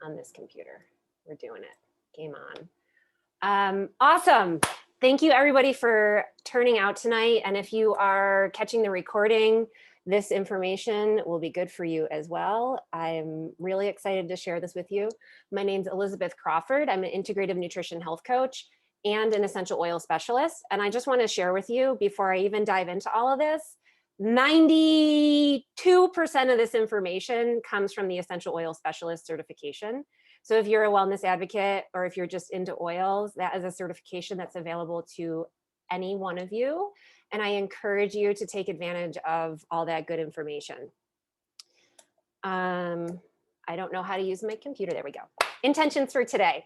on this computer. We're doing it. Game on. Awesome. Thank you everybody for turning out tonight. And if you are catching the recording, this information will be good for you as well. I'm really excited to share this with you. My name's Elizabeth Crawford. I'm an integrative nutrition health coach and an essential oil specialist. And I just want to share with you, before I even dive into all of this, 92% of this information comes from the essential oil specialist certification. So if you're a wellness advocate or if you're just into oils, that is a certification that's available to any one of you. And I encourage you to take advantage of all that good information. I don't know how to use my computer. There we go. Intentions for today.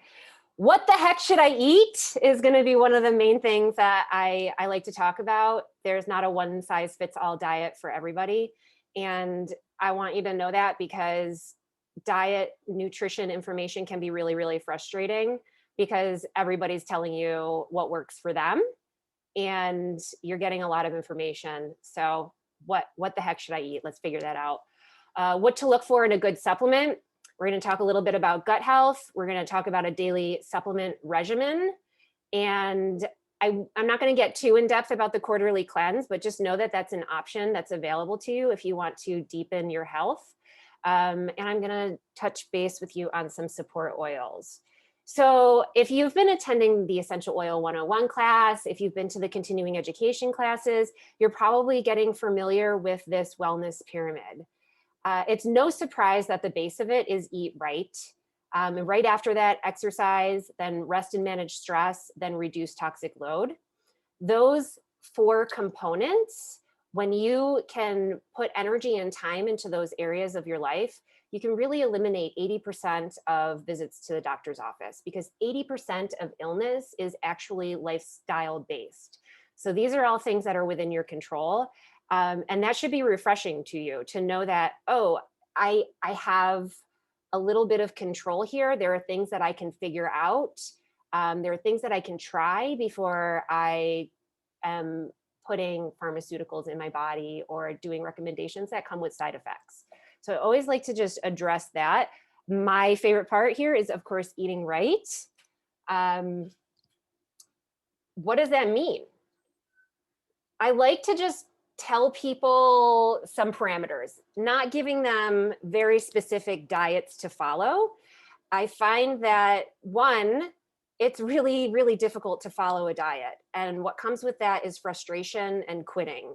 What the heck should I eat is going to be one of the main things that I like to talk about. There's not a one size fits all diet for everybody. And I want you to know that, because diet nutrition information can be really, really frustrating because everybody's telling you what works for them and you're getting a lot of information. So what the heck should I eat? Let's figure that out. What to look for in a good supplement. We're going to talk a little bit about gut health. We're going to talk about a daily supplement regimen. And I'm not going to get too in depth about the quarterly cleanse, but just know that that's an option that's available to you if you want to deepen your health. And I'm going to touch base with you on some support oils. So if you've been attending the Essential Oil 101 class, if you've been to the continuing education classes, you're probably getting familiar with this wellness pyramid. It's no surprise that the base of it is eat right. And right after that, exercise, then rest and manage stress, then reduce toxic load. Those 4 components, when you can put energy and time into those areas of your life, you can really eliminate 80% of visits to the doctor's office, because 80% of illness is actually lifestyle based. So these are all things that are within your control. And that should be refreshing to you to know that, oh, I have a little bit of control here. There are things that I can figure out. There are things that I can try before I am putting pharmaceuticals in my body or doing recommendations that come with side effects. So I always like to just address that. My favorite part here is, of course, eating right. What does that mean? I like to just tell people some parameters, not giving them very specific diets to follow. I find that, one, it's really, really difficult to follow a diet. And what comes with that is frustration and quitting.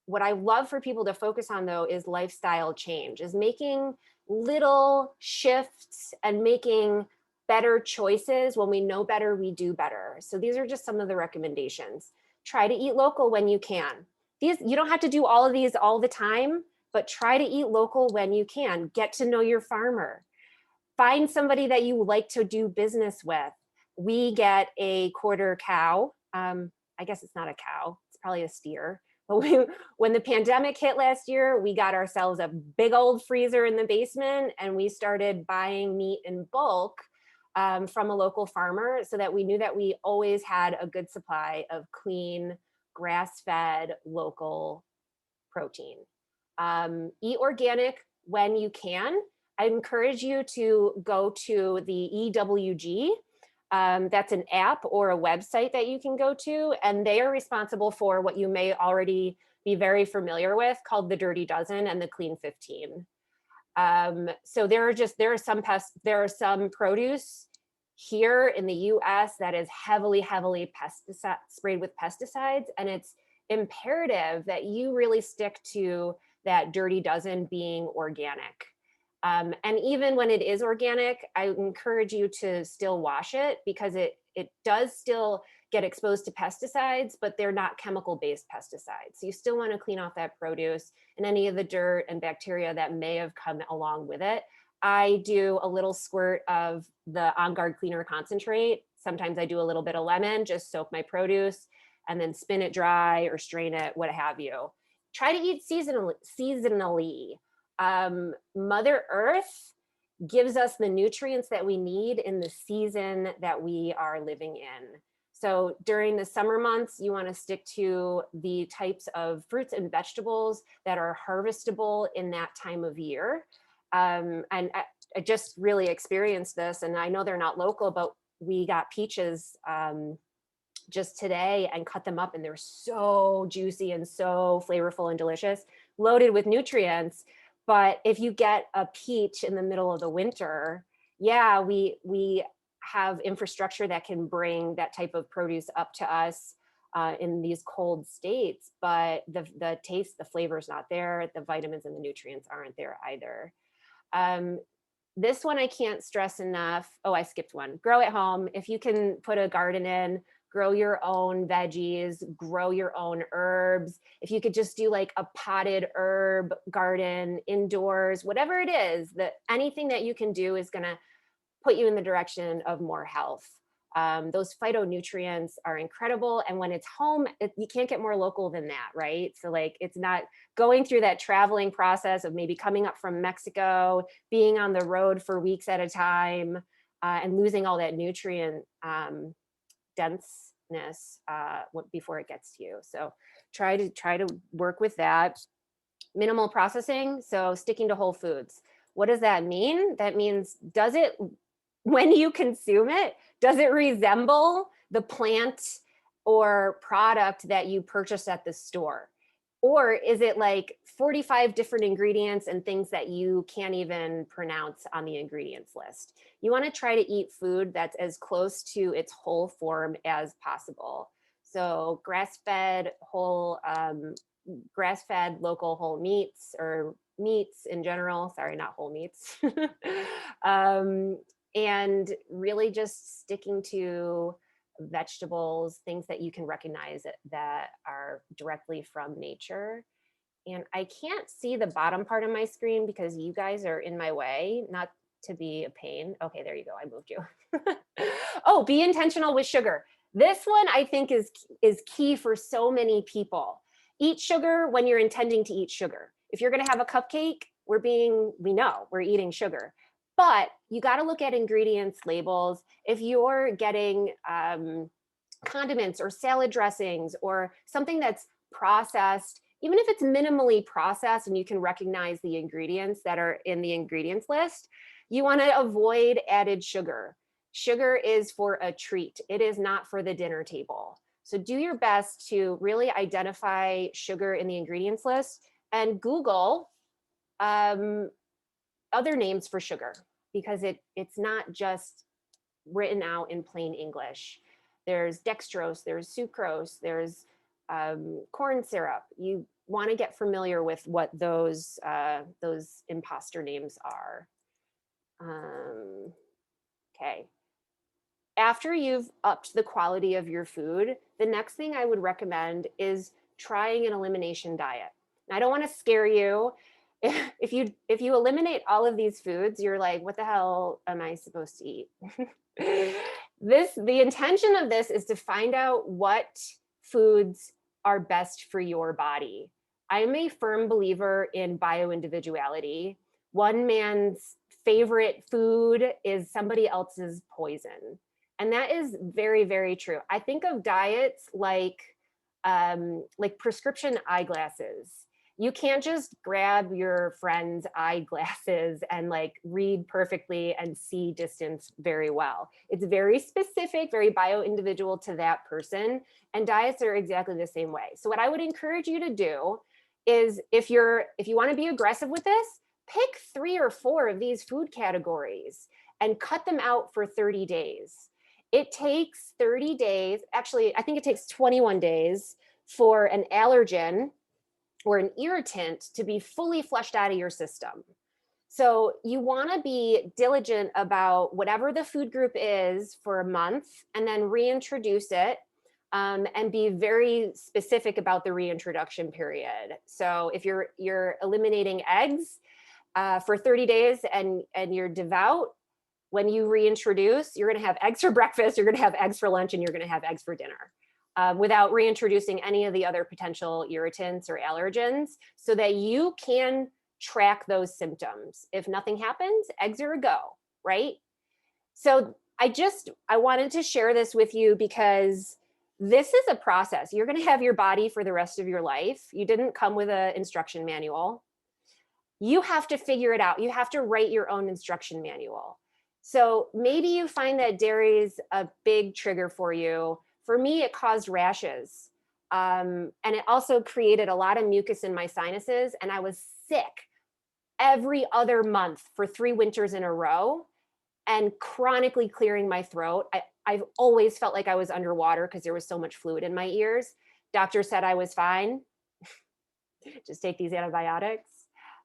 What I love for people to focus on, though, is lifestyle change, is making little shifts and making better choices. When we know better, we do better. So these are just some of the recommendations. Try to eat local when you can. You don't have to do all of these all the time, but try to eat local when you can. Get to know your farmer. Find somebody that you like to do business with. We get a quarter cow. I guess it's not a cow, it's probably a steer. But when the pandemic hit last year, we got ourselves a big old freezer in the basement and we started buying meat in bulk from a local farmer, so that we knew that we always had a good supply of clean, grass-fed, local protein. Eat organic when you can. I encourage you to go to the EWG. That's an app or a website that you can go to, and they are responsible for what you may already be very familiar with, called the Dirty Dozen and the Clean 15. So there are some produce here in the US that is heavily sprayed with pesticides, and it's imperative that you really stick to that Dirty Dozen being organic. And even when it is organic, I encourage you to still wash it, because it does still get exposed to pesticides, but they're not chemical-based pesticides. So you still want to clean off that produce and any of the dirt and bacteria that may have come along with it. I do a little squirt of the On Guard Cleaner concentrate. Sometimes I do a little bit of lemon, just soak my produce and then spin it dry or strain it, what have you. Try to eat seasonally. Mother Earth gives us the nutrients that we need in the season that we are living in. So during the summer months, you want to stick to the types of fruits and vegetables that are harvestable in that time of year. And I just really experienced this, and I know they're not local, but we got peaches just today and cut them up, and they're so juicy and so flavorful and delicious, loaded with nutrients. But if you get a peach in the middle of the winter, yeah, we have infrastructure that can bring that type of produce up to us in these cold states, but the taste, the flavor is not there. The vitamins and the nutrients aren't there either. Um, this one I can't stress enough. Oh, I skipped one. Grow at home. If you can put a garden in, grow your own veggies, grow your own herbs. If you could just do like a potted herb garden indoors, whatever it is, that anything that you can do is going to put you in the direction of more health. Those phytonutrients are incredible. And when it's home, you can't get more local than that, right? So like, it's not going through that traveling process of maybe coming up from Mexico, being on the road for weeks at a time, and losing all that nutrient denseness before it gets to you. So try to work with that. Minimal processing, so sticking to whole foods. What does that mean? That means, when you consume it, does it resemble the plant or product that you purchased at the store? Or is it like 45 different ingredients and things that you can't even pronounce on the ingredients list? You want to try to eat food that's as close to its whole form as possible. So grass-fed local whole meats, or meats in general, sorry, not whole meats. And really just sticking to vegetables, things that you can recognize that are directly from nature. And I can't see the bottom part of my screen because you guys are in my way, not to be a pain. Okay, there you go, I moved you. Oh, be intentional with sugar. This one I think is key for so many people. Eat sugar when you're intending to eat sugar. If you're gonna have a cupcake, we know we're eating sugar. But you got to look at ingredients labels. If you're getting condiments or salad dressings or something that's processed, even if it's minimally processed and you can recognize the ingredients that are in the ingredients list, you want to avoid added sugar. Sugar is for a treat. It is not for the dinner table. So do your best to really identify sugar in the ingredients list and Google other names for sugar, because it's not just written out in plain English. There's dextrose, there's sucrose, there's corn syrup. You want to get familiar with what those imposter names are. Okay. After you've upped the quality of your food, the next thing I would recommend is trying an elimination diet. And I don't want to scare you. If you eliminate all of these foods, you're like, what the hell am I supposed to eat? The intention of this is to find out what foods are best for your body. I'm a firm believer in bioindividuality. One man's favorite food is somebody else's poison. And that is very, very true. I think of diets like prescription eyeglasses. You can't just grab your friend's eyeglasses and like read perfectly and see distance very well. It's very specific, very bio-individual to that person. And diets are exactly the same way. So what I would encourage you to do is, if you want to be aggressive with this, pick 3 or 4 of these food categories and cut them out for 30 days. It takes 30 days, actually, I think it takes 21 days for an allergen or an irritant to be fully flushed out of your system. So you want to be diligent about whatever the food group is for a month, and then reintroduce it, and be very specific about the reintroduction period. So if you're eliminating eggs for 30 days and you're devout, when you reintroduce, you're going to have eggs for breakfast, you're going to have eggs for lunch, and you're going to have eggs for dinner. Without reintroducing any of the other potential irritants or allergens, so that you can track those symptoms. If nothing happens, eggs are a go, right? So I wanted to share this with you because this is a process. You're going to have your body for the rest of your life. You didn't come with an instruction manual. You have to figure it out. You have to write your own instruction manual. So maybe you find that dairy's a big trigger for you. For me, it caused rashes. And it also created a lot of mucus in my sinuses, and I was sick every other month for 3 winters in a row and chronically clearing my throat. I've always felt like I was underwater because there was so much fluid in my ears. Doctor said I was fine. Just take these antibiotics.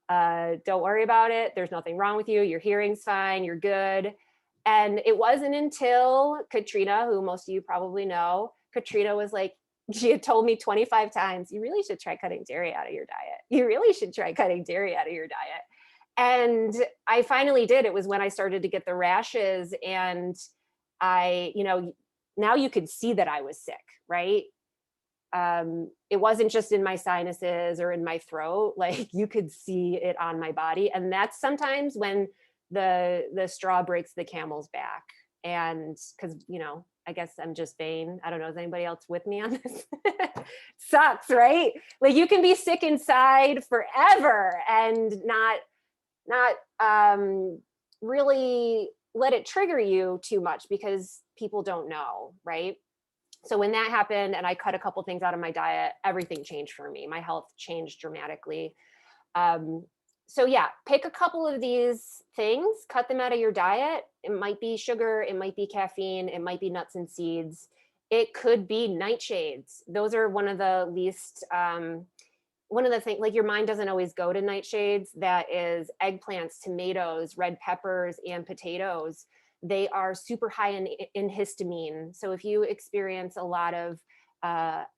Don't worry about it. There's nothing wrong with you. Your hearing's fine. You're good. And it wasn't until Katrina, who most of you probably know, Katrina was like, she had told me 25 times, you really should try cutting dairy out of your diet. You really should try cutting dairy out of your diet. And I finally did. It was when I started to get the rashes, and I, now you could see that I was sick, right? It wasn't just in my sinuses or in my throat, like you could see it on my body. And that's sometimes when the straw breaks the camel's back. And because, I guess I'm just vain. I don't know. Is anybody else with me on this? Sucks, right? Like you can be sick inside forever and not really let it trigger you too much because people don't know, right? So when that happened and I cut a couple things out of my diet, everything changed for me. My health changed dramatically. So yeah, pick a couple of these things, cut them out of your diet. It might be sugar, it might be caffeine, it might be nuts and seeds. It could be nightshades. Those are one of the least, one of the things, like your mind doesn't always go to nightshades. That is eggplants, tomatoes, red peppers, and potatoes. They are super high in histamine. So if you experience a lot of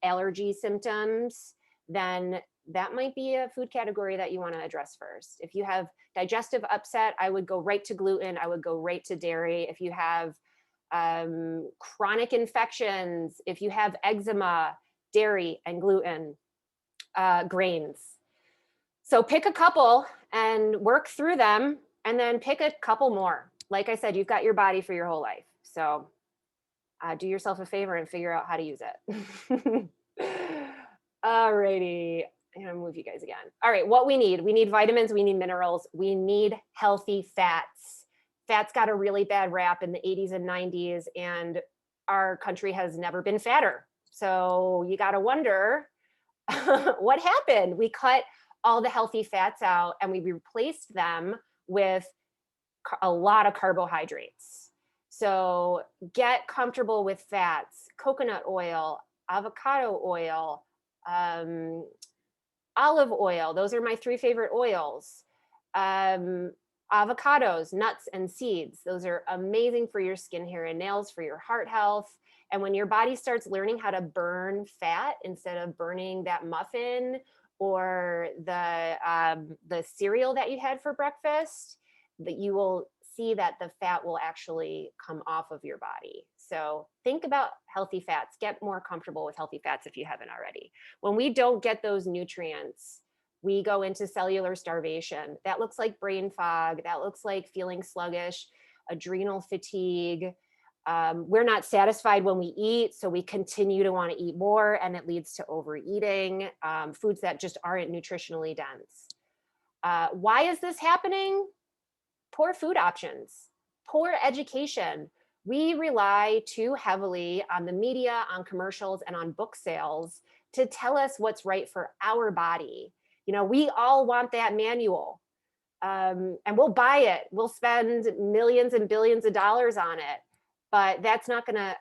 allergy symptoms, then that might be a food category that you want to address first. If you have digestive upset, I would go right to gluten. I would go right to dairy. If you have chronic infections, if you have eczema, dairy and gluten, grains. So pick a couple and work through them, and then pick a couple more. Like I said, you've got your body for your whole life. So do yourself a favor and figure out how to use it. Alrighty. I'm gonna move you guys again. All right, what we need vitamins, we need minerals, we need healthy fats. Fats got a really bad rap in the 80s and 90s, and our country has never been fatter. So you gotta wonder what happened. We cut all the healthy fats out and we replaced them with a lot of carbohydrates. So get comfortable with fats, coconut oil, avocado oil, olive oil. Those are my 3 favorite oils. Avocados, nuts, and seeds. Those are amazing for your skin, hair, and nails, for your heart health. And when your body starts learning how to burn fat instead of burning that muffin or the cereal that you had for breakfast, that you will see that the fat will actually come off of your body. So think about healthy fats. Get more comfortable with healthy fats if you haven't already. When we don't get those nutrients, we go into cellular starvation. That looks like brain fog. That looks like feeling sluggish, adrenal fatigue. We're not satisfied when we eat, so we continue to want to eat more, and it leads to overeating, foods that just aren't nutritionally dense. Why is this happening? Poor food options, poor education. We rely too heavily on the media, on commercials, and on book sales to tell us what's right for our body. We all want that manual, and we'll buy it. We'll spend millions and billions of dollars on it, but that's not gonna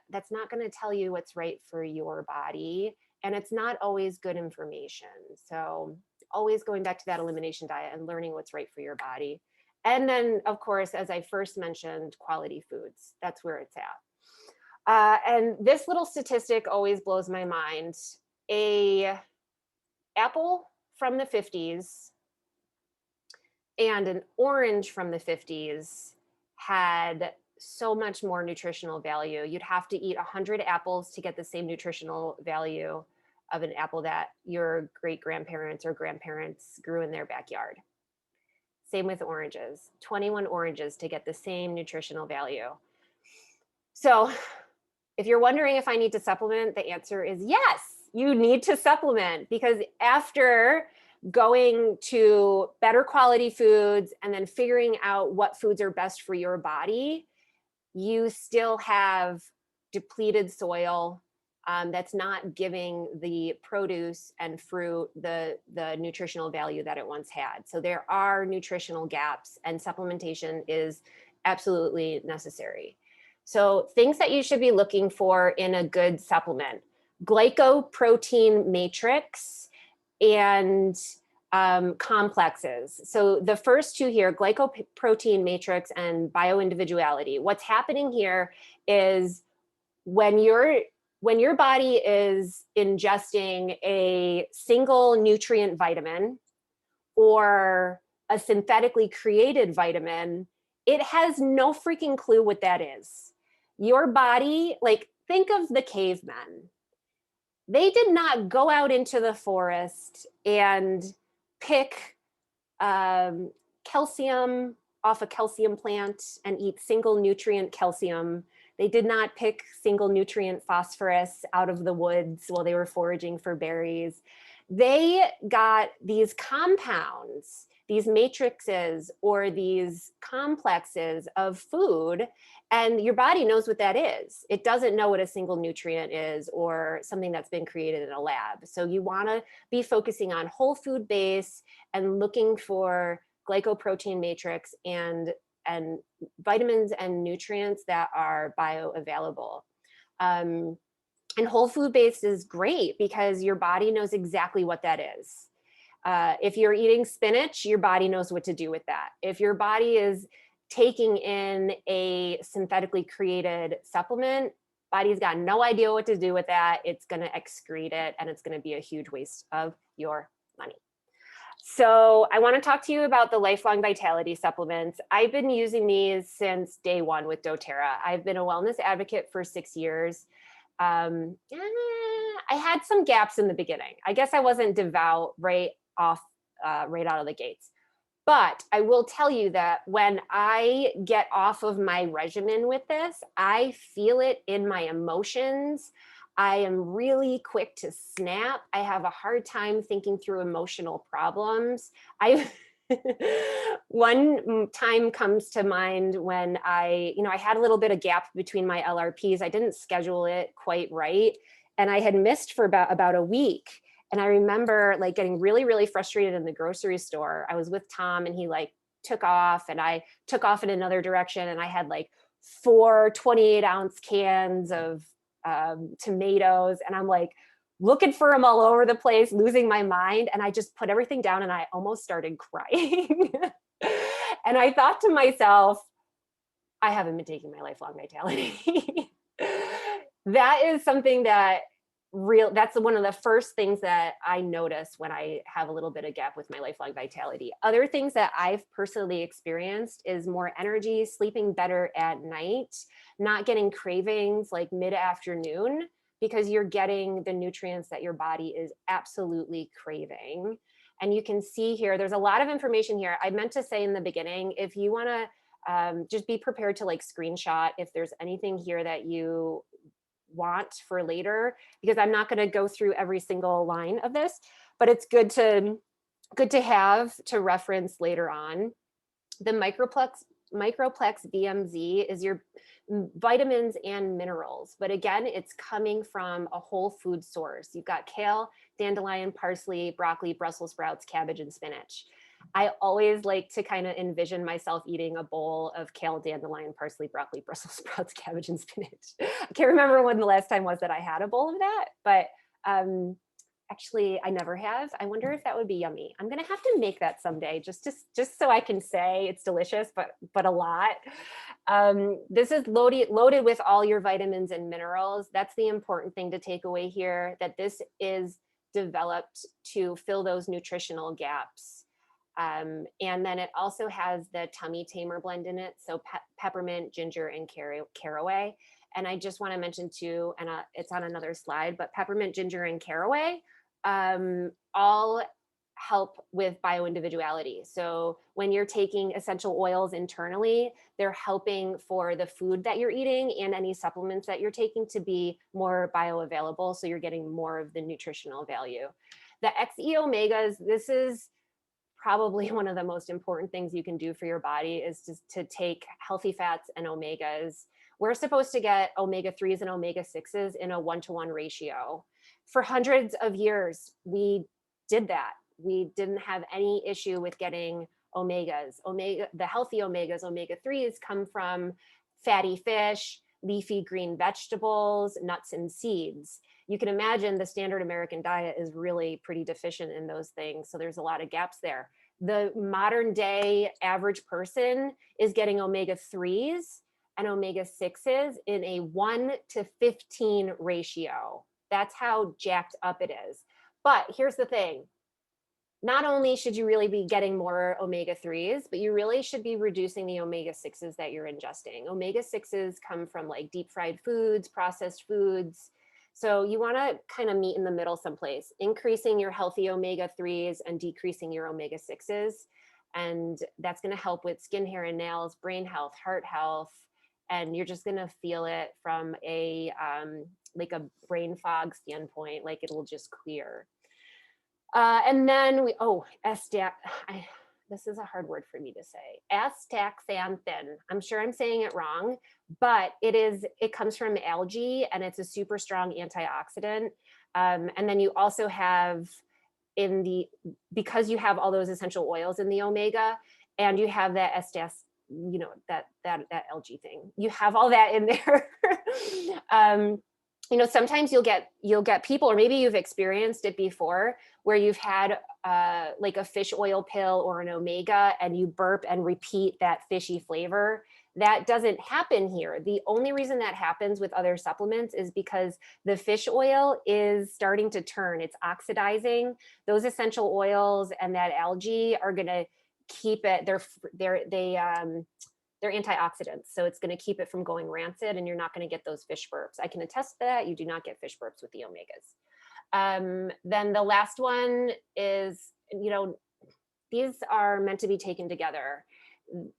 tell you what's right for your body, and it's not always good information. So always going back to that elimination diet and learning what's right for your body. And then, of course, as I first mentioned, quality foods. That's where it's at. And this little statistic always blows my mind. A apple from the 50s and an orange from the 50s had so much more nutritional value. You'd have to eat 100 apples to get the same nutritional value of an apple that your great-grandparents or grandparents grew in their backyard. Same with oranges, 21 oranges to get the same nutritional value. So if you're wondering if I need to supplement, the answer is yes, you need to supplement, because after going to better quality foods and then figuring out what foods are best for your body, you still have depleted soil that's not giving the produce and fruit the nutritional value that it once had. So there are nutritional gaps, and supplementation is absolutely necessary. So things that you should be looking for in a good supplement: glycoprotein matrix and complexes. So the first two here, glycoprotein matrix and bioindividuality. What's happening here is when your body is ingesting a single nutrient vitamin or a synthetically created vitamin, it has no freaking clue what that is. Your body, like, think of the cavemen. They did not go out into the forest and pick calcium off a calcium plant and eat single nutrient calcium. They did not pick single nutrient phosphorus out of the woods while they were foraging for berries. They got these compounds, these matrices or these complexes of food, and your body knows what that is. It doesn't know what a single nutrient is or something that's been created in a lab. So you want to be focusing on whole food base and looking for glycoprotein matrix and vitamins and nutrients that are bioavailable. And whole food based is great because your body knows exactly what that is. If you're eating spinach, your body knows what to do with that. If your body is taking in a synthetically created supplement, body's got no idea what to do with that. It's going to excrete it, and it's going to be a huge waste of your money. So I want to talk to you about the lifelong vitality supplements. I've been using these since day one with doTERRA. I've been a wellness advocate for 6 years. I had some gaps in the beginning. I guess I wasn't devout right out of the gates. But I will tell you that when I get off of my regimen with this, I feel it in my emotions. I am really quick to snap. I have a hard time thinking through emotional problems. One time comes to mind when I had a little bit of gap between my LRPs. I didn't schedule it quite right, and I had missed for about a week. And I remember like getting really, really frustrated in the grocery store. I was with Tom, and he like took off, and I took off in another direction, and I had like 4 28-ounce cans of tomatoes, and I'm like looking for them all over the place, losing my mind. And I just put everything down, and I almost started crying. And I thought to myself, I haven't been taking my lifelong vitality. That is something that's one of the first things that I notice when I have a little bit of gap with my lifelong vitality. Other things that I've personally experienced is more energy, sleeping better at night, not getting cravings like mid-afternoon, because you're getting the nutrients that your body is absolutely craving. And you can see here, there's a lot of information here. I meant to say in the beginning, if you want to just be prepared to like screenshot if there's anything here that you want for later, because I'm not going to go through every single line of this, but it's good to have to reference later on. The Microplex VMZ is your vitamins and minerals, but again, it's coming from a whole food source. You've got kale, dandelion, parsley, broccoli, Brussels sprouts, cabbage, and spinach. I always like to kind of envision myself eating a bowl of kale, dandelion, parsley, broccoli, Brussels sprouts, cabbage, and spinach. I can't remember when the last time was that I had a bowl of that, but actually I never have. I wonder if that would be yummy. I'm gonna have to make that someday, just so I can say it's delicious, but a lot. This is loaded with all your vitamins and minerals. That's the important thing to take away here, that this is developed to fill those nutritional gaps. And then it also has the tummy tamer blend in it. So peppermint, ginger, and caraway. And I just want to mention too, and it's on another slide, but peppermint, ginger, and caraway all help with bioindividuality. So when you're taking essential oils internally, they're helping for the food that you're eating and any supplements that you're taking to be more bioavailable. So you're getting more of the nutritional value. The XE omegas, this is probably one of the most important things you can do for your body is just to take healthy fats and omegas. We're supposed to get omega-3s and omega-6s in a 1-to-1 ratio. For hundreds of years, we did that. We didn't have any issue with getting omegas. The healthy omegas, omega-3s, come from fatty fish, leafy green vegetables, nuts and seeds. You can imagine the standard American diet is really pretty deficient in those things. So there's a lot of gaps there. The modern day average person is getting omega-3s and omega-6s in a 1-to-15 ratio. That's how jacked up it is. But here's the thing. Not only should you really be getting more omega-3s, but you really should be reducing the omega-6s that you're ingesting. Omega-6s come from like deep fried foods, processed foods. So you want to kind of meet in the middle someplace, increasing your healthy omega-3s and decreasing your omega-6s. And that's going to help with skin, hair, and nails, brain health, heart health. And you're just going to feel it from a like a brain fog standpoint, like it'll just clear. And then this is a hard word for me to say. Astaxanthin. I'm sure I'm saying it wrong, but it comes from algae and it's a super strong antioxidant. And then you also have because you have all those essential oils in the omega and you have that that algae thing, you have all that in there. Sometimes you'll get people, or maybe you've experienced it before, where you've had like a fish oil pill or an omega and you burp and repeat that fishy flavor. That doesn't happen here. The only reason that happens with other supplements is because the fish oil is starting to turn. It's oxidizing. Those essential oils and that algae are going to keep it. They're antioxidants. So it's going to keep it from going rancid and you're not going to get those fish burps. I can attest to that. You do not get fish burps with the omegas. Then the last one is, these are meant to be taken together.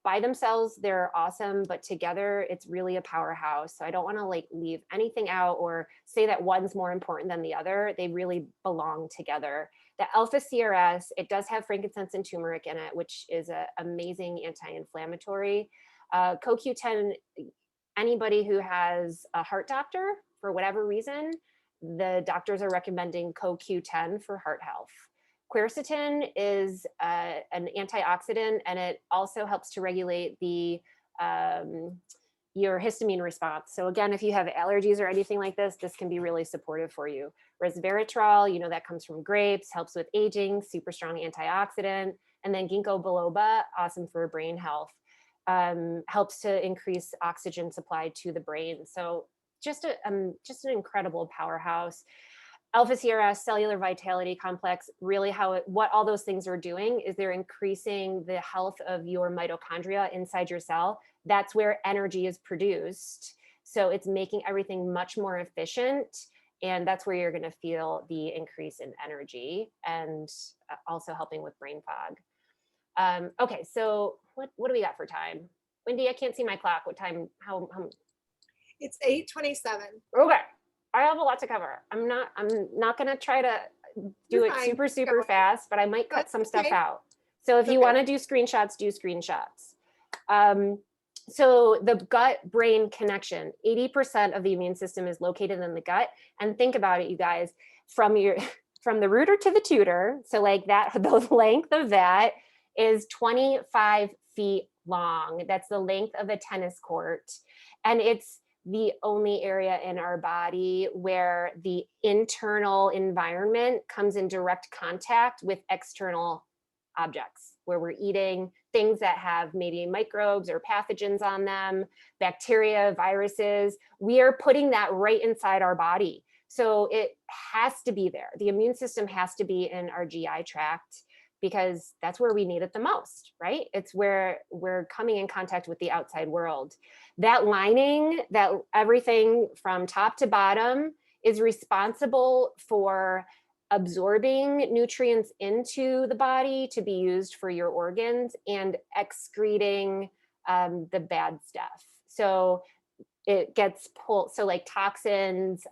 By themselves, they're awesome, but together it's really a powerhouse. So I don't want to like leave anything out or say that one's more important than the other. They really belong together. The alpha CRS, it does have frankincense and turmeric in it, which is an amazing anti-inflammatory. CoQ10, anybody who has a heart doctor, for whatever reason, the doctors are recommending CoQ10 for heart health. Quercetin is an antioxidant, and it also helps to regulate your histamine response. So again, if you have allergies or anything like this can be really supportive for you. Resveratrol, that comes from grapes, helps with aging, super strong antioxidant. And then ginkgo biloba, awesome for brain health, helps to increase oxygen supply to the brain. So just an incredible powerhouse. Alpha CRS, cellular vitality complex, really what all those things are doing is they're increasing the health of your mitochondria inside your cell. That's where energy is produced. So it's making everything much more efficient. And that's where you're going to feel the increase in energy and also helping with brain fog. Okay, so what do we got for time? Wendy, I can't see my clock. What time? How? It's 8:27. Okay. I have a lot to cover. I'm not going to try to do it super fast, but I might cut some stuff out. So if you want to do screenshots, do screenshots. So the gut-brain connection, 80% of the immune system is located in the gut. And think about it, you guys, from the rooter to the tutor. So like that, the length of that is 25 feet long. That's the length of a tennis court. And it's the only area in our body where the internal environment comes in direct contact with external objects, where we're eating things that have maybe microbes or pathogens on them, bacteria, viruses. We are putting that right inside our body. So it has to be there. The immune system has to be in our GI tract because that's where we need it the most, right? It's where we're coming in contact with the outside world. That lining, that everything from top to bottom is responsible for absorbing nutrients into the body to be used for your organs and excreting the bad stuff. So it gets pulled, so like toxins,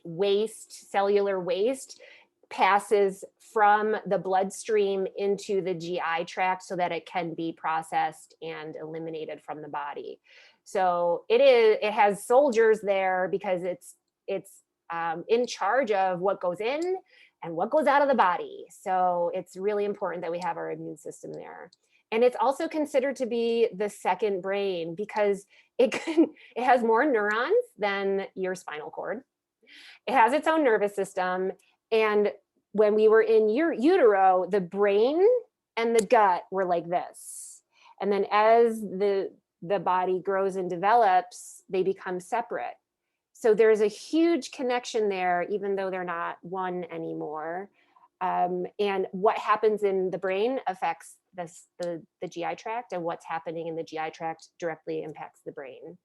waste, cellular waste, passes from the bloodstream into the GI tract so that it can be processed and eliminated from the body. So it has soldiers there because it's in charge of what goes in and what goes out of the body. So it's really important that we have our immune system there. And it's also considered to be the second brain because it has more neurons than your spinal cord. It has its own nervous system. And when we were in your utero, the brain and the gut were like this. And then as the body grows and develops, they become separate. So there's a huge connection there, even though they're not one anymore. And what happens in the brain affects the GI tract, and what's happening in the GI tract directly impacts the brain.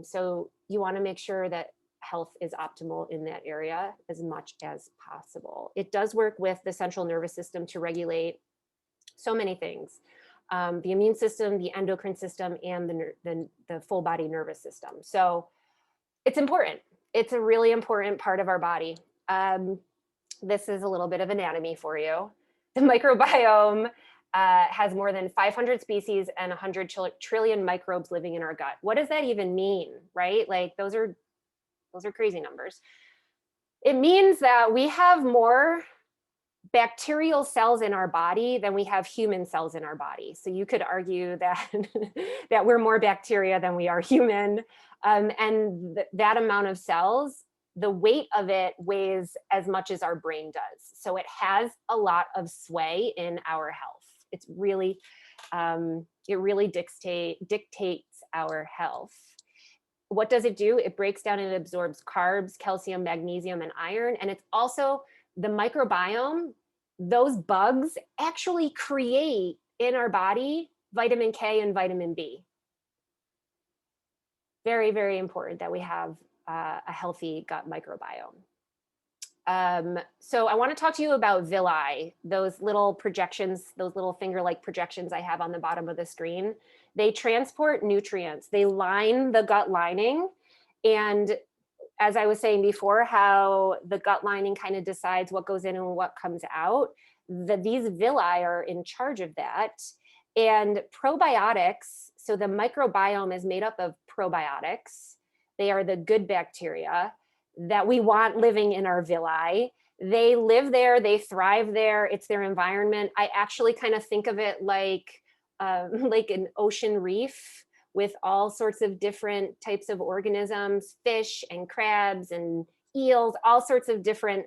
So you want to make sure that health is optimal in that area as much as possible. It does work with the central nervous system to regulate so many things. The immune system, the endocrine system, and the full body nervous system. So it's important. It's a really important part of our body. This is a little bit of anatomy for you. The microbiome has more than 500 species and 100 trillion microbes living in our gut. What does that even mean, right? Like those are crazy numbers. It means that we have more bacterial cells in our body than we have human cells in our body. So you could argue that that we're more bacteria than we are human. And that amount of cells, the weight of it weighs as much as our brain does. So it has a lot of sway in our health. It's really, it really dictates our health. What does it do? It breaks down and absorbs carbs, calcium, magnesium, and iron. And it's also the microbiome. Those bugs actually create in our body vitamin K and vitamin B. Very, very important that we have a healthy gut microbiome. So I want to talk to you about villi, those little projections, those little finger-like projections I have on the bottom of the screen. They transport nutrients. They line the gut lining. And as I was saying before, how the gut lining kind of decides what goes in and what comes out, these villi are in charge of that. And probiotics, so the microbiome is made up of probiotics. They are the good bacteria that we want living in our villi. They live there, they thrive there, it's their environment. I actually kind of think of it like an ocean reef with all sorts of different types of organisms, fish and crabs and eels, all sorts of different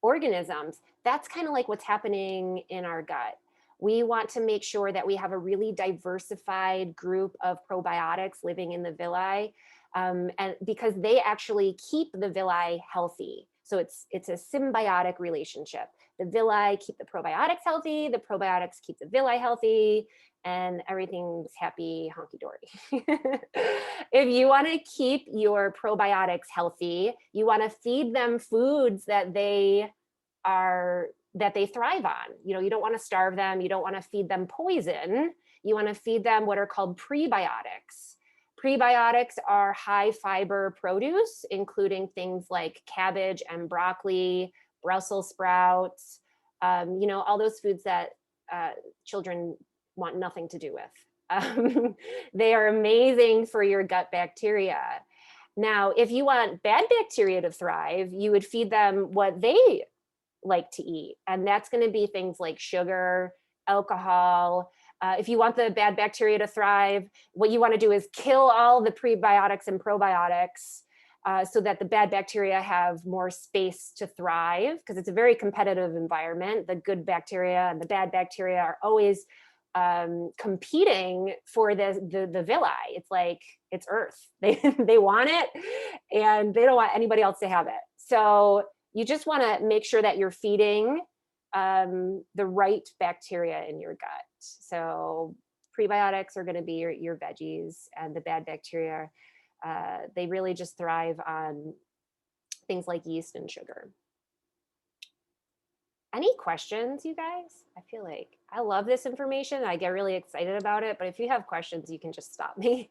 organisms. That's kind of like what's happening in our gut. We want to make sure that we have a really diversified group of probiotics living in the villi, and because they actually keep the villi healthy. So it's a symbiotic relationship. The villi keep the probiotics healthy, the probiotics keep the villi healthy, and everything's happy, honky-dory. If you want to keep your probiotics healthy, you want to feed them foods that they thrive on. You know, you don't want to starve them. You don't want to feed them poison. You want to feed them what are called prebiotics. Prebiotics are high fiber produce, including things like cabbage and broccoli, Brussels sprouts, all those foods that children want nothing to do with. They are amazing for your gut bacteria. Now, if you want bad bacteria to thrive, you would feed them what they like to eat. And that's going to be things like sugar, alcohol. If you want the bad bacteria to thrive, what you want to do is kill all the prebiotics and probiotics so that the bad bacteria have more space to thrive, because it's a very competitive environment. The good bacteria and the bad bacteria are always competing for the villi. It's like it's Earth. They want it, and they don't want anybody else to have it. So you just want to make sure that you're feeding the right bacteria in your gut. So prebiotics are going to be your veggies, and the bad bacteria, they really just thrive on things like yeast and sugar. Any questions, you guys? I feel like I love this information. I get really excited about it, but if you have questions, you can just stop me.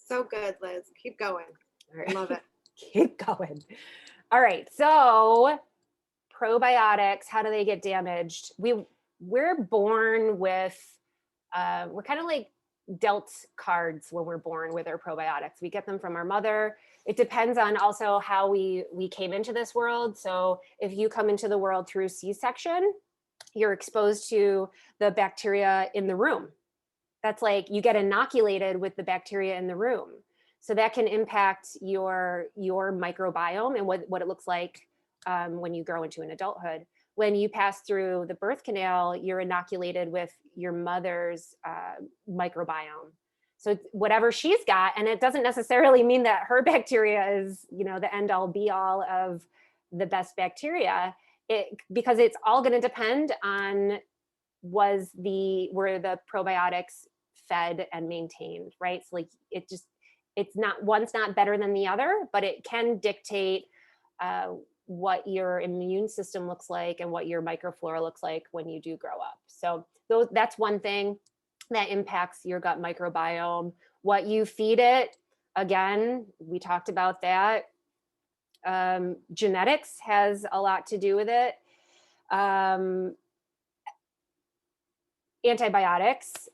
So good, Liz. Keep going. All right. Love it. Keep going. All right. So probiotics, how do they get damaged? We're born with we're kind of like dealt cards when we're born with our probiotics. We get them from our mother. It depends on also how we came into this world. So if you come into the world through C-section, you're exposed to the bacteria in the room. That's like you get inoculated with the bacteria in the room. So that can impact your microbiome and what it looks like when you grow into an adulthood. When you pass through the birth canal, you're inoculated with your mother's microbiome. So whatever she's got, and it doesn't necessarily mean that her bacteria is, the end all be all of the best bacteria, because it's all going to depend on were the probiotics fed and maintained, right? So like it's not, one's not better than the other, but it can dictate what your immune system looks like and what your microflora looks like when you do grow up. So that's one thing that impacts your gut microbiome. What you feed it, again, we talked about that. Genetics has a lot to do with it. Antibiotics.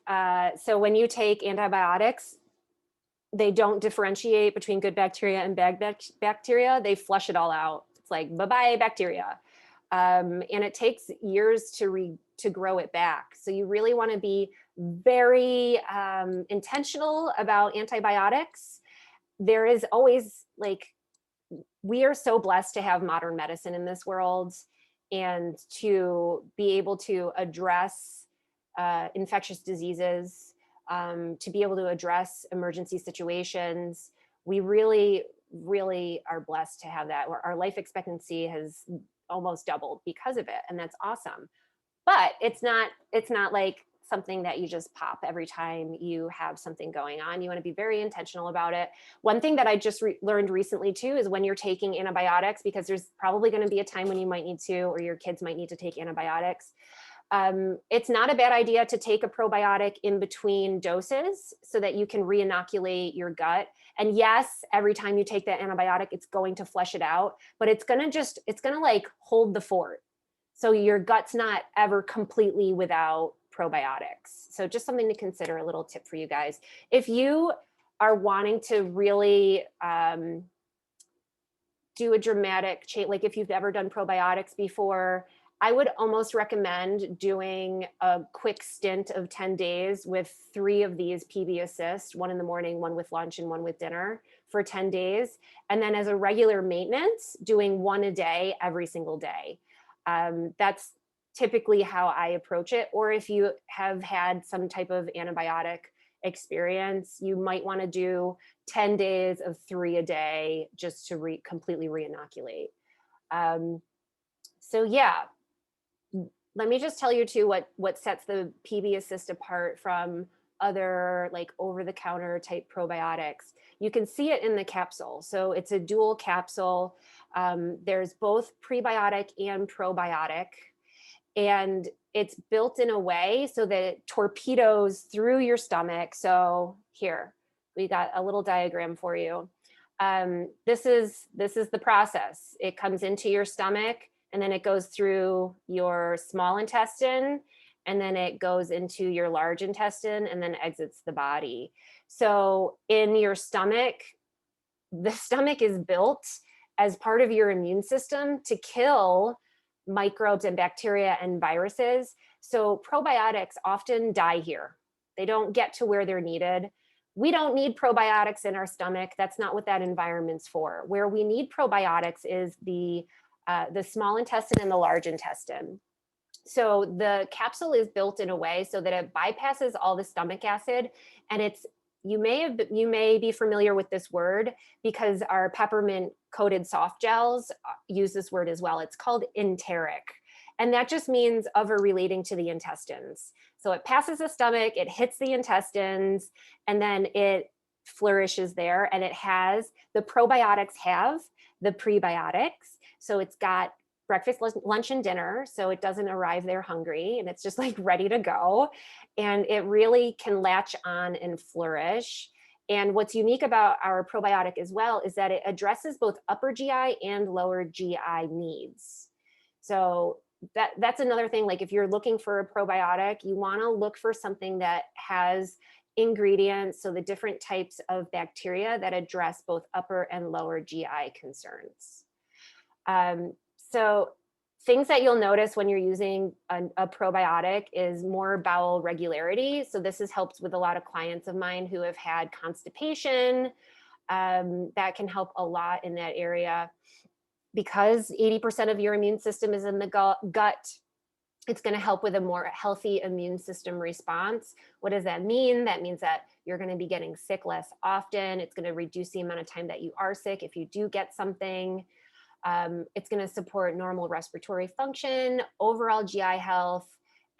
So when you take antibiotics, they don't differentiate between good bacteria and bad bacteria. They flush it all out. It's like, bye-bye bacteria. And it takes years to grow it back. So you really want to be very intentional about antibiotics. There is always we are so blessed to have modern medicine in this world and to be able to address infectious diseases, to be able to address emergency situations. We really, really are blessed to have that. Our life expectancy has almost doubled because of it, and that's awesome. But it's not like something that you just pop every time you have something going on. You want to be very intentional about it. One thing that I just learned recently too is when you're taking antibiotics, because there's probably going to be a time when you might need to, or your kids might need to take antibiotics. It's not a bad idea to take a probiotic in between doses so that you can re-inoculate your gut. And yes, every time you take that antibiotic, it's going to flush it out, but it's going to like hold the fort. So your gut's not ever completely without probiotics. So just something to consider, a little tip for you guys. If you are wanting to really do a dramatic change, like if you've ever done probiotics before, I would almost recommend doing a quick stint of 10 days with 3 of these PB Assist, 1 in the morning, 1 with lunch, and 1 with dinner for 10 days. And then as a regular maintenance, doing 1 a day every single day. That's typically how I approach it. Or if you have had some type of antibiotic experience, you might want to do 10 days of 3 a day just to completely re-inoculate. So yeah, let me just tell you too what sets the PB Assist apart from other like over-the-counter type probiotics. You can see it in the capsule. So it's a dual capsule. There's both prebiotic and probiotic, and it's built in a way so that it torpedoes through your stomach. So here, we got a little diagram for you. This is the process. It comes into your stomach, and then it goes through your small intestine, and then it goes into your large intestine, and then exits the body. So in your stomach, the stomach is built as part of your immune system to kill microbes and bacteria and viruses. So probiotics often die here. They don't get to where they're needed. We don't need probiotics in our stomach. That's not what that environment's for. Where we need probiotics is the small intestine and the large intestine. So the capsule is built in a way so that it bypasses all the stomach acid, and you may be familiar with this word because our peppermint coated soft gels use this word as well. It's called enteric, and that just means of or relating to the intestines. So it passes the stomach, it hits the intestines, and then it flourishes there, and the probiotics have the prebiotics. So it's got breakfast, lunch, and dinner. So it doesn't arrive there hungry, and it's just like ready to go. And it really can latch on and flourish. And what's unique about our probiotic as well is that it addresses both upper GI and lower GI needs. So that's another thing. Like if you're looking for a probiotic, you want to look for something that has ingredients, so the different types of bacteria that address both upper and lower GI concerns. So things that you'll notice when you're using a probiotic is more bowel regularity. So this has helped with a lot of clients of mine who have had constipation. That can help a lot in that area. Because 80% of your immune system is in the gut, it's going to help with a more healthy immune system response. What does that mean? That means that you're going to be getting sick less often. It's going to reduce the amount of time that you are sick if you do get something. It's going to support normal respiratory function, overall GI health,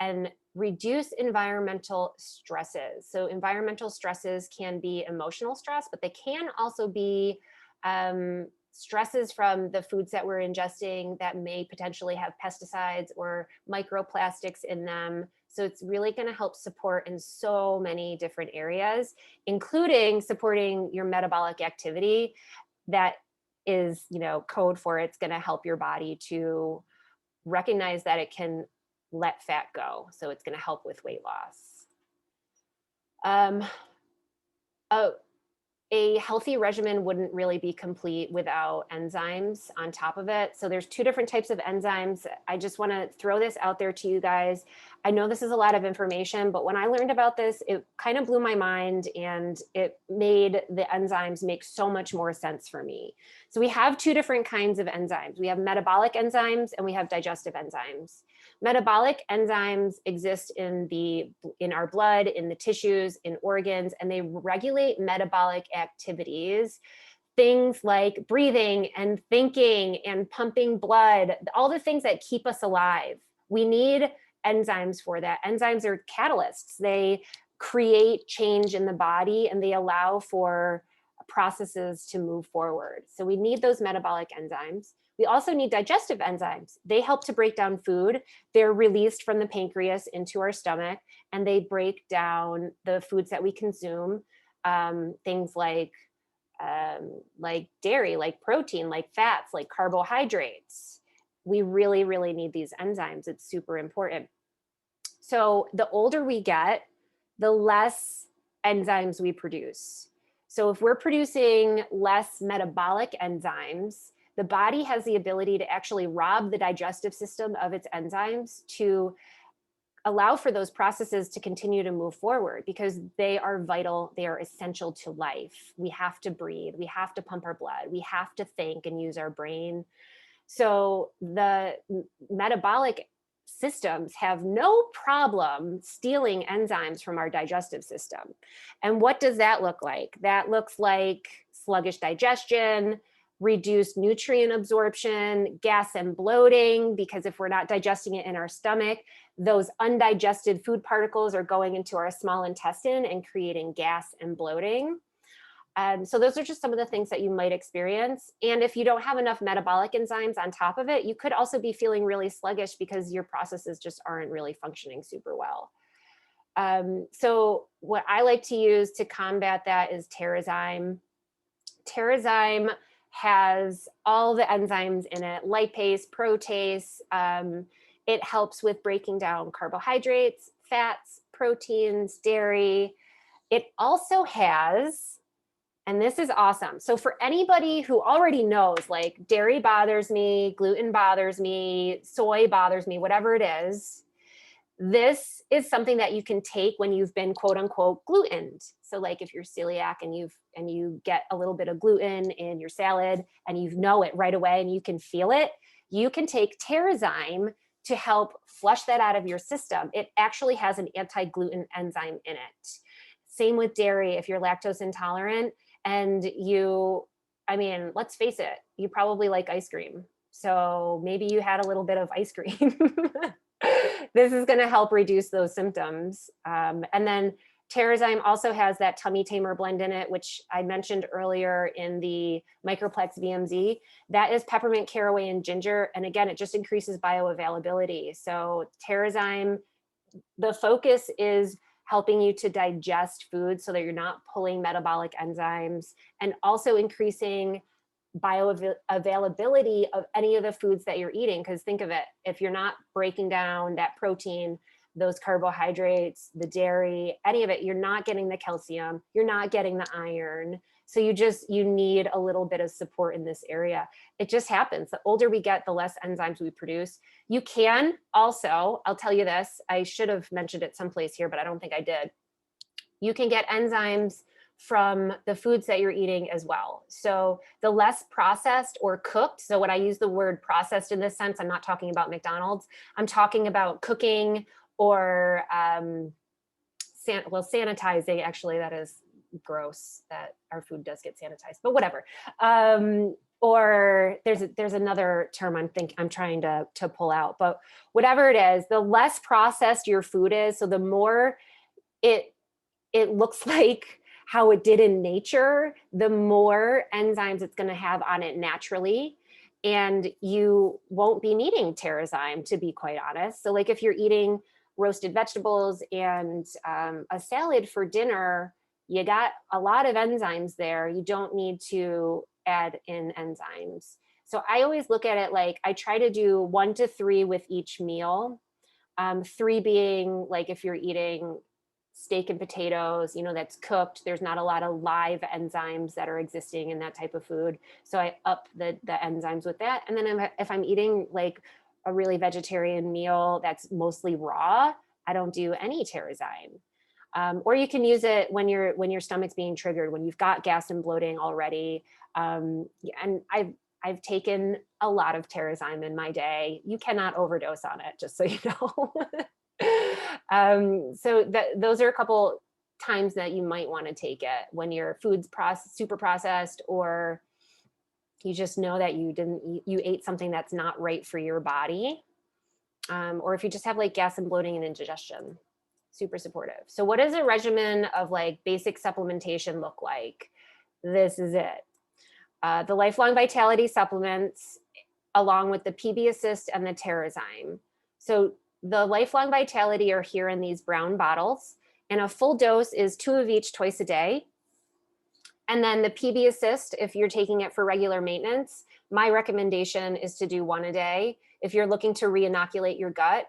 and reduce environmental stresses. So environmental stresses can be emotional stress, but they can also be stresses from the foods that we're ingesting that may potentially have pesticides or microplastics in them. So it's really going to help support in so many different areas, including supporting your metabolic activity. That is, code for it's going to help your body to recognize that it can let fat go. So it's going to help with weight loss. A healthy regimen wouldn't really be complete without enzymes on top of it. So there's two different types of enzymes. I just want to throw this out there to you guys. I know this is a lot of information, but when I learned about this, it kind of blew my mind and it made the enzymes make so much more sense for me. So we have two different kinds of enzymes. We have metabolic enzymes and we have digestive enzymes. Metabolic enzymes exist in our blood, in the tissues, in organs, and they regulate metabolic activities, things like breathing and thinking and pumping blood, all the things that keep us alive. We need enzymes for that. Enzymes are catalysts. They create change in the body and they allow for processes to move forward. So we need those metabolic enzymes. We also need digestive enzymes. They help to break down food. They're released from the pancreas into our stomach, and they break down the foods that we consume, things like dairy, like protein, like fats, like carbohydrates. We really, really need these enzymes. It's super important. So the older we get, the less enzymes we produce. So if we're producing less metabolic enzymes, the body has the ability to actually rob the digestive system of its enzymes to allow for those processes to continue to move forward because they are vital. They are essential to life. We have to breathe. We have to pump our blood. We have to think and use our brain. So the metabolic systems have no problem stealing enzymes from our digestive system. And what does that look like? That looks like sluggish digestion, reduced nutrient absorption, gas and bloating, because if we're not digesting it in our stomach, those undigested food particles are going into our small intestine and creating gas and bloating. So those are just some of the things that you might experience. And if you don't have enough metabolic enzymes on top of it, you could also be feeling really sluggish because your processes just aren't really functioning super well. So what I like to use to combat that is Terrazyme. Terrazyme has all the enzymes in it, lipase, protease. It helps with breaking down carbohydrates, fats, proteins, dairy. It also has, and this is awesome. So for anybody who already knows, like dairy bothers me, gluten bothers me, soy bothers me, whatever it is, this is something that you can take when you've been quote unquote glutened. So like if you're celiac and you get a little bit of gluten in your salad and you know it right away and you can feel it, you can take Terrazyme to help flush that out of your system. It actually has an anti-gluten enzyme in it. Same with dairy. If you're lactose intolerant and let's face it, you probably like ice cream. So maybe you had a little bit of ice cream. This is going to help reduce those symptoms. And then Terrazyme also has that tummy tamer blend in it, which I mentioned earlier in the Microplex VMZ. That is peppermint, caraway, and ginger. And again, it just increases bioavailability. So Terrazyme, the focus is helping you to digest food so that you're not pulling metabolic enzymes, and also increasing bioavailability of any of the foods that you're eating. Because think of it, if you're not breaking down that protein, those carbohydrates, the dairy, any of it, you're not getting the calcium, you're not getting the iron. So you need a little bit of support in this area. It just happens. The older we get, the less enzymes we produce. You can also, I'll tell you this, I should have mentioned it someplace here, but I don't think I did. You can get enzymes from the foods that you're eating as well. So the less processed or cooked, so when I use the word processed in this sense, I'm not talking about McDonald's, I'm talking about cooking or sanitizing. Actually, that is gross that our food does get sanitized, but whatever. Or there's another term I'm trying to pull out, but whatever it is, the less processed your food is, so the more it looks like how it did in nature, the more enzymes it's going to have on it naturally. And you won't be needing Terrazyme, to be quite honest. So like if you're eating roasted vegetables and a salad for dinner, you got a lot of enzymes there. You don't need to add in enzymes. So I always look at it like I try to do 1 to 3 with each meal. 3 being like if you're eating steak and potatoes, that's cooked, there's not a lot of live enzymes that are existing in that type of food. So I up the enzymes with that. And then if I'm eating like a really vegetarian meal that's mostly raw, I don't do any Terrazyme. Or you can use it when your stomach's being triggered, when you've got gas and bloating already. And I've taken a lot of Terrazyme in my day. You cannot overdose on it, just so you know. So those are a couple times that you might want to take it, when your food's super processed, or you just know that you ate something that's not right for your body. Or if you just have like gas and bloating and indigestion, super supportive. So what does a regimen of like basic supplementation look like? This is it. The lifelong vitality supplements, along with the PB Assist and the Terrazyme. So the lifelong vitality are here in these brown bottles, and a full dose is 2 of each twice a day. And then the PB Assist, if you're taking it for regular maintenance, my recommendation is to do 1 a day. If you're looking to re-inoculate your gut,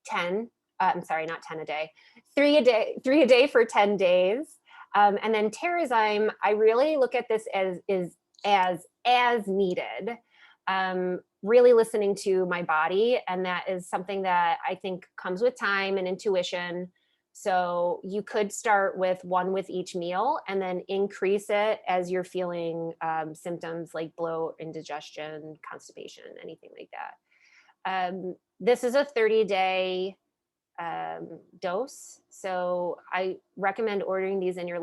10, I'm sorry, not 10 a day, 3 a day for 10 days. And then Terrazyme, I really look at this as needed. Really listening to my body. And that is something that I think comes with time and intuition. So you could start with 1 with each meal and then increase it as you're feeling symptoms like bloat, indigestion, constipation, anything like that. This is a 30-day dose. So I recommend ordering these in your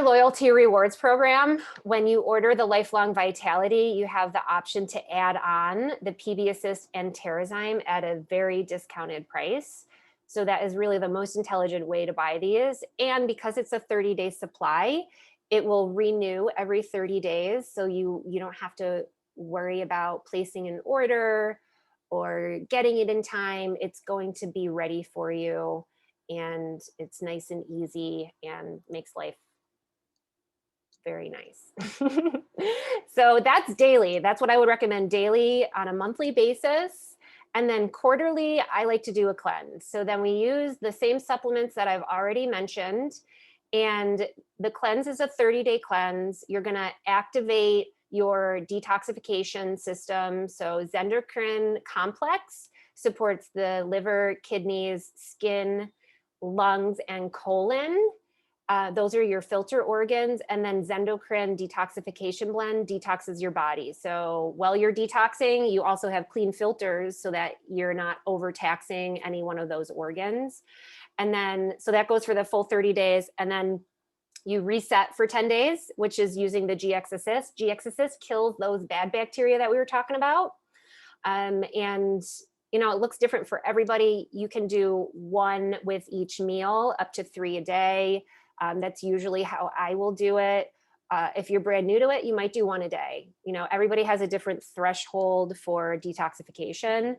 loyalty rewards program. When you order the lifelong vitality, you have the option to add on the PB Assist and Terrazyme at a very discounted price. So that is really the most intelligent way to buy these. And because it's a 30-day supply, it will renew every 30 days. So you don't have to worry about placing an order or getting it in time. It's going to be ready for you, and it's nice and easy and makes life very nice. So that's daily. That's what I would recommend daily on a monthly basis. And then quarterly, I like to do a cleanse. So then we use the same supplements that I've already mentioned. And the cleanse is a 30-day cleanse. You're going to activate your detoxification system. So Zendocrine Complex supports the liver, kidneys, skin, lungs, and colon. Those are your filter organs. And then Zendocrine Detoxification Blend detoxes your body. So while you're detoxing, you also have clean filters so that you're not overtaxing any one of those organs. And then, so that goes for the full 30 days. And then you reset for 10 days, which is using the GX Assist. GX Assist kills those bad bacteria that we were talking about. And it looks different for everybody. You can do 1 with each meal, up to 3 a day. That's usually how I will do it. If you're brand new to it, you might do 1 a day. Everybody has a different threshold for detoxification.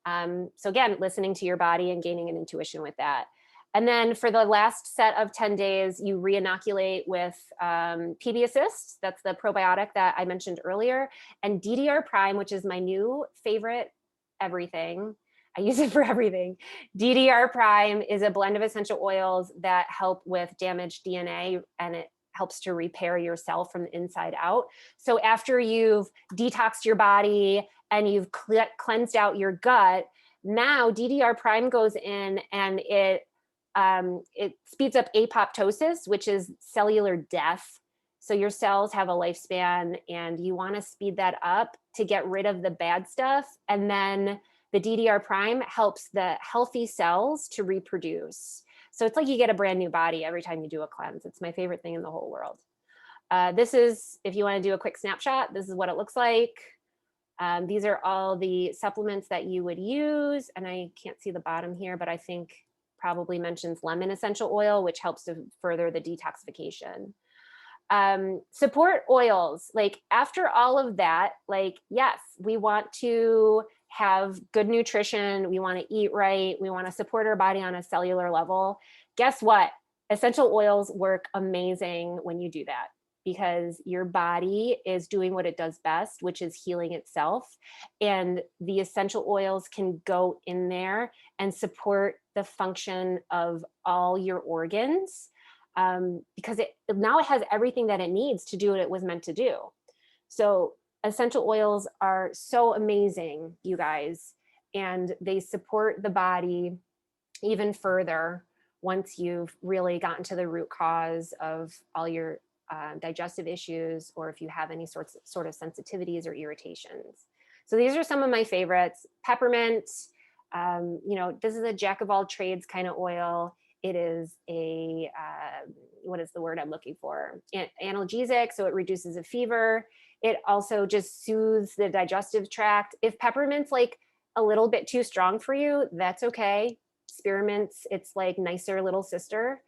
So again, listening to your body and gaining an intuition with that. And then for the last set of 10 days, you re-inoculate with PB Assist. That's the probiotic that I mentioned earlier. And DDR Prime, which is my new favorite everything. I use it for everything. DDR Prime is a blend of essential oils that help with damaged DNA, and it helps to repair your cell from the inside out. So after you've detoxed your body and you've cleansed out your gut, now DDR Prime goes in and it speeds up apoptosis, which is cellular death. So your cells have a lifespan, and you want to speed that up to get rid of the bad stuff. And then the DDR Prime helps the healthy cells to reproduce. So it's like you get a brand new body every time you do a cleanse. It's my favorite thing in the whole world. This is, if you want to do a quick snapshot, this is what it looks like. These are all the supplements that you would use. And I can't see the bottom here, but I think probably mentions lemon essential oil, which helps to further the detoxification. Support oils, like after all of that, like, yes, we want to have good nutrition. We want to eat right. We want to support our body on a cellular level. Guess what? Essential oils work amazing when you do that, because your body is doing what it does best, which is healing itself. And the essential oils can go in there and support the function of all your organs, because now it has everything that it needs to do what it was meant to do. So essential oils are so amazing, you guys, and they support the body even further once you've really gotten to the root cause of all your digestive issues, or if you have any sort of sensitivities or irritations. So these are some of my favorites. Peppermint, this is a jack of all trades kind of oil. It is a, what is the word I'm looking for? Analgesic, so it reduces a fever. It also just soothes the digestive tract. If peppermint's like a little bit too strong for you, that's okay. Spearmint's, it's like nicer little sister.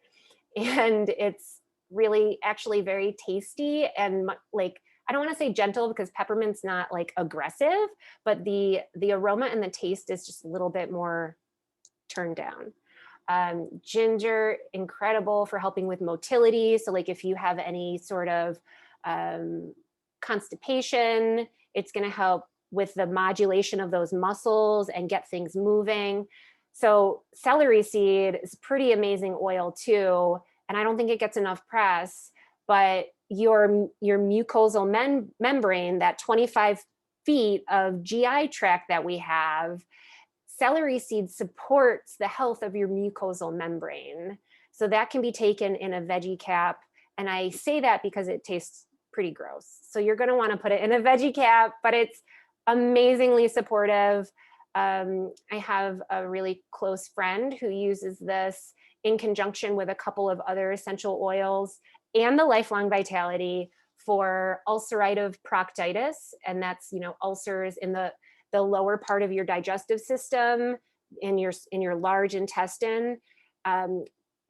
And it's really actually very tasty and like, I don't want to say gentle because peppermint's not like aggressive, but the aroma and the taste is just a little bit more turned down. Ginger, incredible for helping with motility. So like if you have any sort of constipation, it's going to help with the modulation of those muscles and get things moving. So celery seed is pretty amazing oil too. And I don't think it gets enough press, but your mucosal membrane, that 25 feet of GI tract that we have, celery seed supports the health of your mucosal membrane. So that can be taken in a veggie cap. And I say that because it tastes pretty gross. So you're going to want to put it in a veggie cap, but it's amazingly supportive. I have a really close friend who uses this in conjunction with a couple of other essential oils and the Lifelong Vitality for ulcerative proctitis. And that's, ulcers in the lower part of your digestive system, in your large intestine.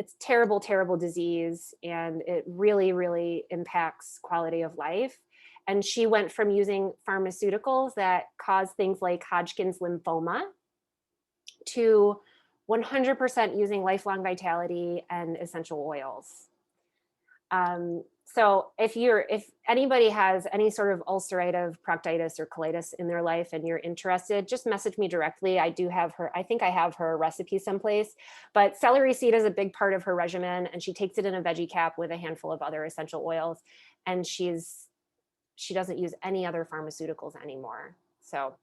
It's terrible, terrible disease, and it really, really impacts quality of life. And she went from using pharmaceuticals that cause things like Hodgkin's lymphoma to 100% using Lifelong Vitality and essential oils. So if anybody has any sort of ulcerative proctitis or colitis in their life and you're interested, just message me directly. I think I have her recipe someplace, but celery seed is a big part of her regimen, and she takes it in a veggie cap with a handful of other essential oils. And she doesn't use any other pharmaceuticals anymore. So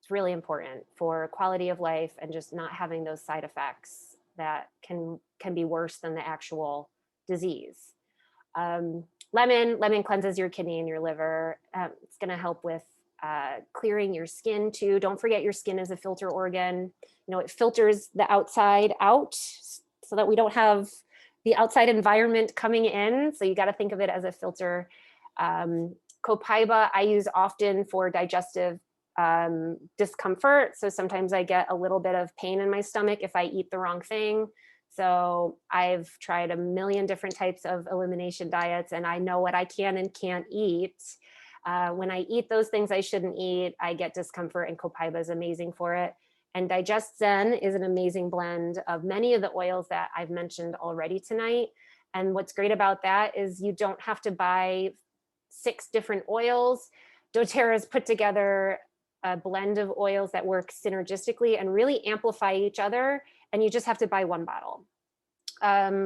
it's really important for quality of life and just not having those side effects that can be worse than the actual disease. Lemon cleanses your kidney and your liver. It's going to help with clearing your skin too. Don't forget your skin is a filter organ. It filters the outside out so that we don't have the outside environment coming in. So you got to think of it as a filter. Copaiba I use often for digestive discomfort. So sometimes I get a little bit of pain in my stomach if I eat the wrong thing. So I've tried a million different types of elimination diets, and I know what I can and can't eat. When I eat those things I shouldn't eat, I get discomfort, and Copaiba is amazing for it. And Digestzen is an amazing blend of many of the oils that I've mentioned already tonight. And what's great about that is you don't have to buy 6 different oils. doTERRA's put together a blend of oils that work synergistically and really amplify each other, and you just have to buy 1 bottle.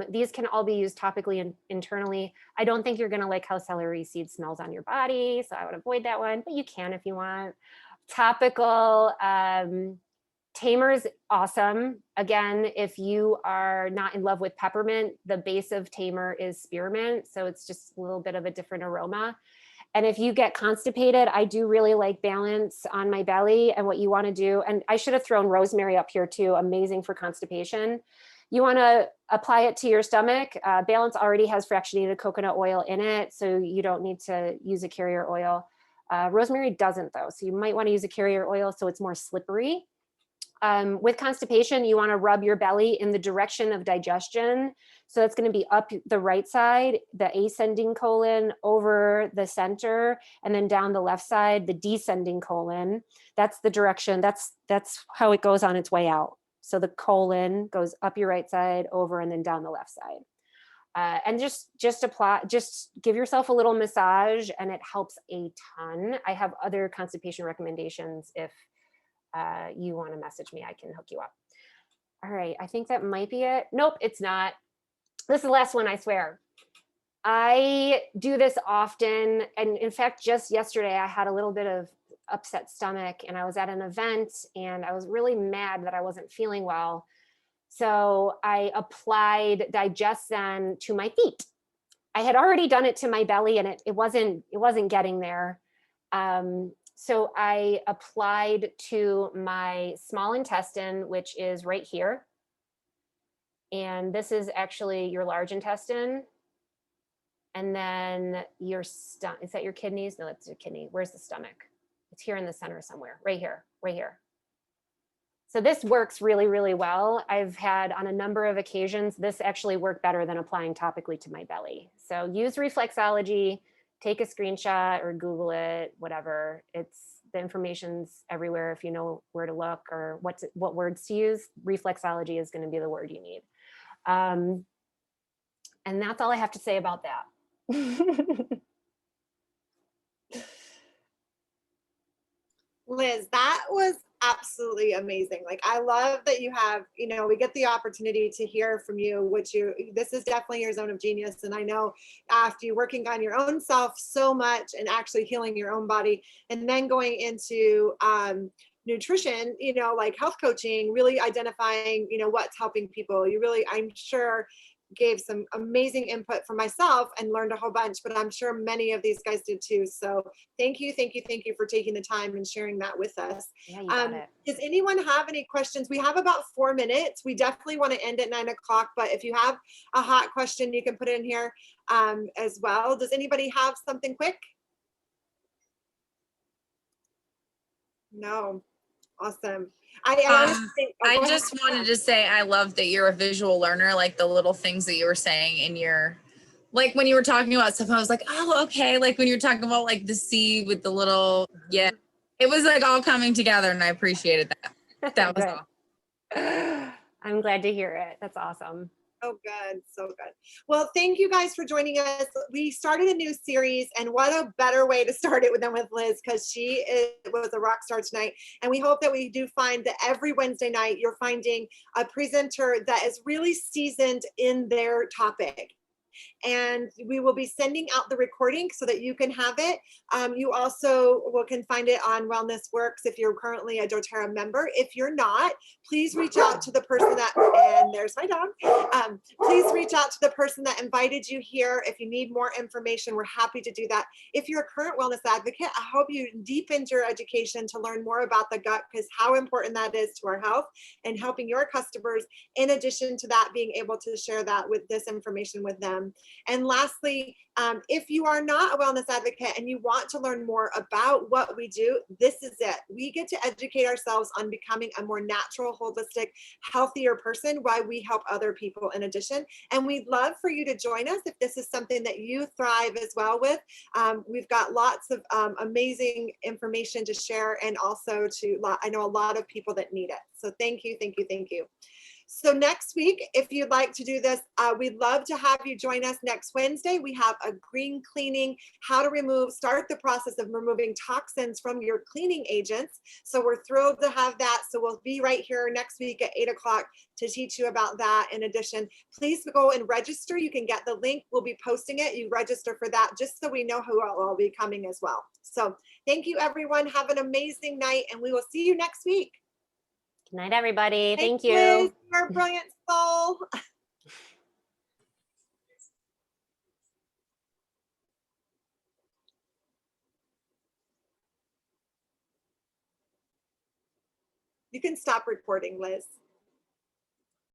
These can all be used topically and internally. I don't think you're gonna like how celery seed smells on your body, so I would avoid that one, but you can if you want. Topical, Tamer's awesome. Again, if you are not in love with peppermint, the base of Tamer is spearmint, so it's just a little bit of a different aroma. And if you get constipated, I do really like Balance on my belly. And what you want to do, and I should have thrown rosemary up here too, amazing for constipation. You want to apply it to your stomach. Balance already has fractionated coconut oil in it, so you don't need to use a carrier oil. Rosemary doesn't though, so you might want to use a carrier oil so it's more slippery. With constipation, you want to rub your belly in the direction of digestion. So that's going to be up the right side, the ascending colon, over the center, and then down the left side, the descending colon. That's the direction. That's how it goes on its way out. So the colon goes up your right side, over, and then down the left side. And just give yourself a little massage, and it helps a ton. I have other constipation recommendations. If you want to message me, I can hook you up. All right, I think that might be it. Nope, it's not. This is the last one, I swear. I do this often, and in fact, just yesterday I had a little bit of upset stomach, and I was at an event, and I was really mad that I wasn't feeling well. So I applied Digestzen to my feet. I had already done it to my belly, and it wasn't getting there. So I applied to my small intestine, which is right here. And this is actually your large intestine. And then your stomach, is that your kidneys? No, that's your kidney. Where's the stomach? It's here in the center somewhere, right here, right here. So this works really, really well. I've had on a number of occasions, this actually worked better than applying topically to my belly. So use reflexology, take a screenshot or Google it, whatever. The information's everywhere if you know where to look or what words to use. Reflexology is going to be the word you need. And that's all I have to say about that. Liz, that was absolutely amazing. Like, I love that you have, we get the opportunity to hear from you, this is definitely your zone of genius. And I know after you working on your own self so much and actually healing your own body and then going into nutrition, like health coaching, really identifying, what's helping people. You really, I'm sure, gave some amazing input for myself and learned a whole bunch, but I'm sure many of these guys did too. So thank you for taking the time and sharing that with us. Yeah, you got it. Does anyone have any questions? We have about 4 minutes. We definitely want to end at 9 o'clock, but if you have a hot question, you can put it in here as well. Does anybody have something quick? No. Awesome. I just wanted to say I love that you're a visual learner, like the little things that you were saying in your, like when you were talking about stuff, I was like, oh, okay. Like when you're talking about like the seed with the little, yeah, it was like all coming together and I appreciated that. That was all. I'm glad to hear it. That's awesome. Oh, good. So good. Well, thank you guys for joining us. We started a new series, and what a better way to start it than with Liz, because she was a rock star tonight. And we hope that we do find that every Wednesday night you're finding a presenter that is really seasoned in their topic. And we will be sending out the recording so that you can have it. You also can find it on Wellness Works if you're currently a doTERRA member. If you're not, please reach out to the person and there's my dog. Please reach out to the person that invited you here. If you need more information, we're happy to do that. If you're a current wellness advocate, I hope you deepened your education to learn more about the gut, because how important that is to our health and helping your customers, in addition to that, being able to share that with this information with them. And lastly, if you are not a wellness advocate and you want to learn more about what we do, this is it. We get to educate ourselves on becoming a more natural, holistic, healthier person while we help other people in addition. And we'd love for you to join us if this is something that you thrive as well with. We've got lots of amazing information to share, and also I know a lot of people that need it. So thank you, thank you, thank you. So next week, if you'd like to do this, we'd love to have you join us next Wednesday. We have a green cleaning, how to start the process of removing toxins from your cleaning agents. So we're thrilled to have that. So we'll be right here next week at 8 o'clock to teach you about that. In addition, please go and register. You can get the link. We'll be posting it. You register for that just so we know who will be coming as well. So thank you, everyone. Have an amazing night, and we will see you next week. Good night, everybody. Thank you. Liz, you're a brilliant soul. You can stop recording, Liz.